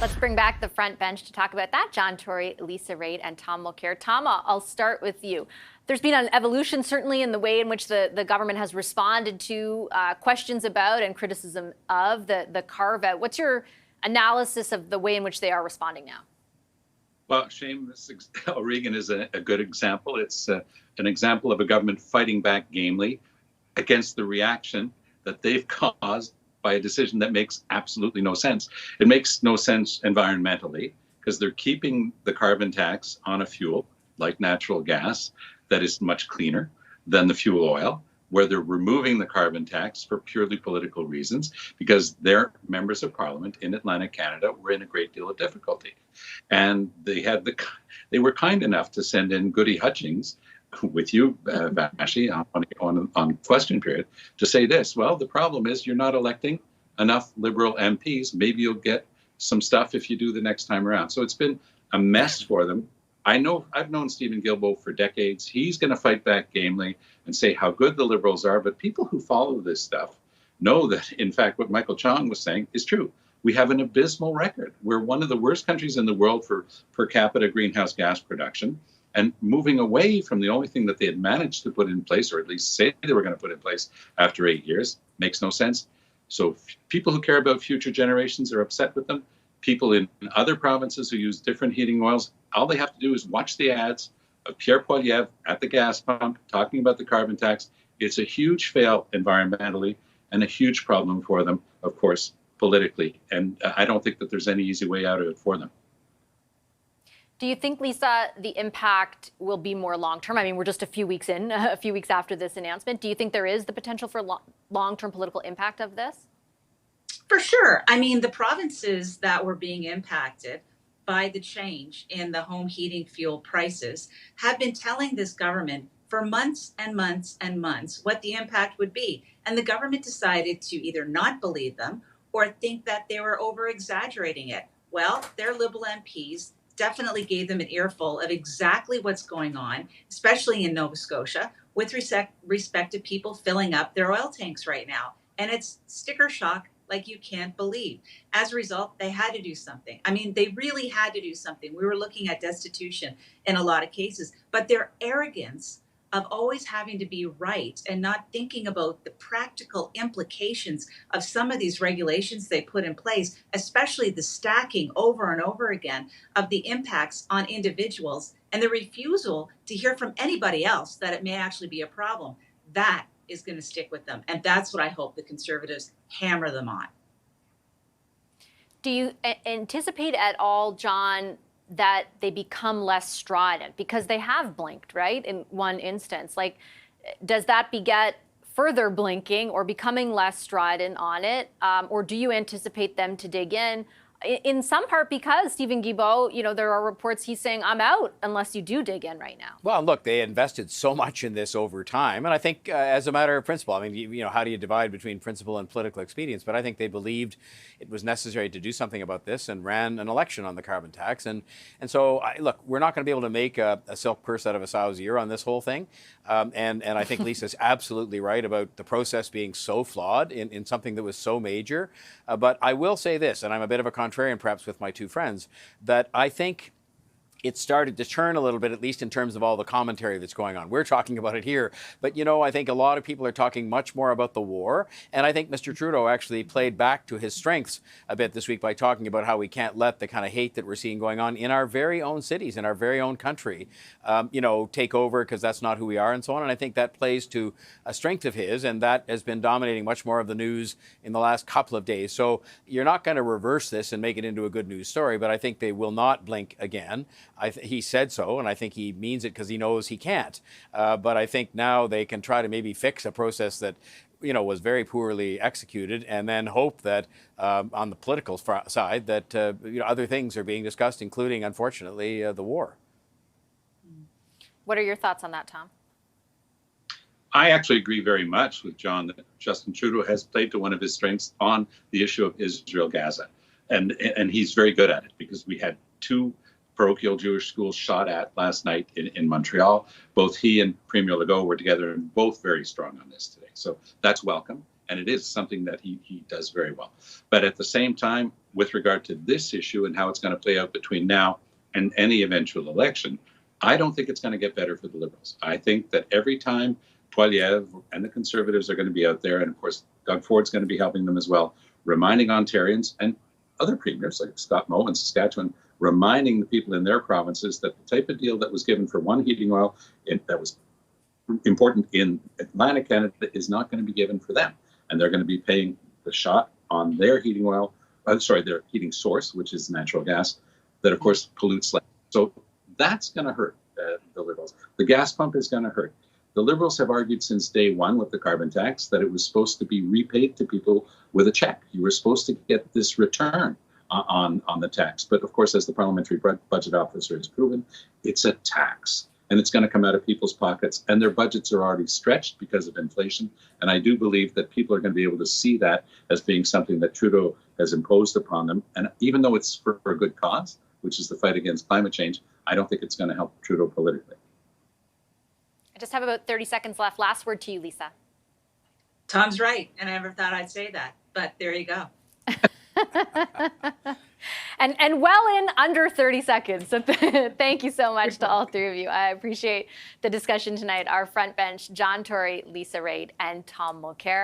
Let's bring back the front bench to talk about that. John Tory, Lisa Raitt, and Tom Mulcair. Tom, I'll start with you. There's been an evolution, certainly, in the way in which the government has responded to questions about and criticism of the carve-out. What's your analysis of the way in which they are responding now? Well, Seamus O'Regan is a good example. It's an example of a government fighting back gamely against the reaction that they've caused by a decision that makes absolutely no sense. It makes no sense environmentally because they're keeping the carbon tax on a fuel like natural gas that is much cleaner than the fuel oil, where they're removing the carbon tax for purely political reasons because their members of parliament in Atlantic Canada were in a great deal of difficulty. And they were kind enough to send in Goody Hutchings with you, Vassy, on question period, to say this. Well, the problem is you're not electing enough Liberal MPs. Maybe you'll get some stuff if you do the next time around. So it's been a mess for them. I've known Stephen Guilbeault for decades. He's going to fight back gamely and say how good the Liberals are. But people who follow this stuff know that, in fact, what Michael Chong was saying is true. We have an abysmal record. We're one of the worst countries in the world for per capita greenhouse gas production. And moving away from the only thing that they had managed to put in place, or at least say they were going to put in place after 8 years, makes no sense. So people who care about future generations are upset with them. People in other provinces who use different heating oils, all they have to do is watch the ads of Pierre Poilievre at the gas pump talking about the carbon tax. It's a huge fail environmentally and a huge problem for them, of course, politically. And I don't think that there's any easy way out of it for them. Do you think, Lisa, the impact will be more long-term? I mean, we're just a few weeks in, a few weeks after this announcement. Do you think there is the potential for long-term political impact of this? For sure. I mean, the provinces that were being impacted by the change in the home heating fuel prices have been telling this government for months and months and months what the impact would be. And the government decided to either not believe them or think that they were over-exaggerating it. Well, their Liberal MPs definitely gave them an earful of exactly what's going on, especially in Nova Scotia, with respect to people filling up their oil tanks right now. And it's sticker shock like you can't believe. As a result, they had to do something. I mean, they really had to do something. We were looking at destitution in a lot of cases, but their arrogance of always having to be right and not thinking about the practical implications of some of these regulations they put in place, especially the stacking over and over again of the impacts on individuals and the refusal to hear from anybody else that it may actually be a problem, that is going to stick with them. And that's what I hope the Conservatives hammer them on. Do you anticipate at all, John, that they become less strident? Because they have blinked, right, in one instance. Like, does that beget further blinking or becoming less strident on it? Or do you anticipate them to dig in some part because Stephen Guilbeault, there are reports he's saying, I'm out unless you do dig in right now. Well, look, they invested so much in this over time. And I think as a matter of principle, I mean, how do you divide between principle and political expedience? But I think they believed it was necessary to do something about this and ran an election on the carbon tax. And so, look, we're not going to be able to make a silk purse out of a sow's ear on this whole thing. And I think Lisa's absolutely right about the process being so flawed in something that was so major. But I will say this, and I'm a bit of a contrarian perhaps with my two friends, that I think it started to turn a little bit, at least in terms of all the commentary that's going on. We're talking about it here, but I think a lot of people are talking much more about the war. And I think Mr. Trudeau actually played back to his strengths a bit this week by talking about how we can't let the kind of hate that we're seeing going on in our very own cities, in our very own country, take over, because that's not who we are and so on. And I think that plays to a strength of his, and that has been dominating much more of the news in the last couple of days. So you're not going to reverse this and make it into a good news story, but I think they will not blink again. He said so, and I think he means it because he knows he can't. But I think now they can try to maybe fix a process that, was very poorly executed, and then hope that on the political side that other things are being discussed, including, unfortunately, the war. What are your thoughts on that, Tom? I actually agree very much with John that Justin Trudeau has played to one of his strengths on the issue of Israel-Gaza. And he's very good at it because we had two parochial Jewish schools shot at last night in Montreal. Both he and Premier Legault were together and both very strong on this today. So that's welcome. And it is something that he does very well. But at the same time, with regard to this issue and how it's going to play out between now and any eventual election, I don't think it's going to get better for the Liberals. I think that every time Poilievre and the Conservatives are going to be out there, and of course, Doug Ford's going to be helping them as well, reminding Ontarians and other premiers like Scott Moe in Saskatchewan, reminding the people in their provinces that the type of deal that was given for one heating oil that was important in Atlantic Canada is not going to be given for them. And they're going to be paying the shot on their heating oil, their heating source, which is natural gas, that of course pollutes less. So that's going to hurt the Liberals. The gas pump is going to hurt. The Liberals have argued since day one with the carbon tax that it was supposed to be repaid to people with a check. You were supposed to get this return on the tax. But of course, as the parliamentary budget officer has proven, it's a tax. And it's going to come out of people's pockets. And their budgets are already stretched because of inflation. And I do believe that people are going to be able to see that as being something that Trudeau has imposed upon them. And even though it's for a good cause, which is the fight against climate change, I don't think it's going to help Trudeau politically. I just have about 30 seconds left. Last word to you, Lisa. Tom's right. And I never thought I'd say that. But there you go. And well in under 30 seconds. So thank you so much to all three of you. I appreciate the discussion tonight. Our front bench, John Tory, Lisa Raitt, and Tom Mulcair.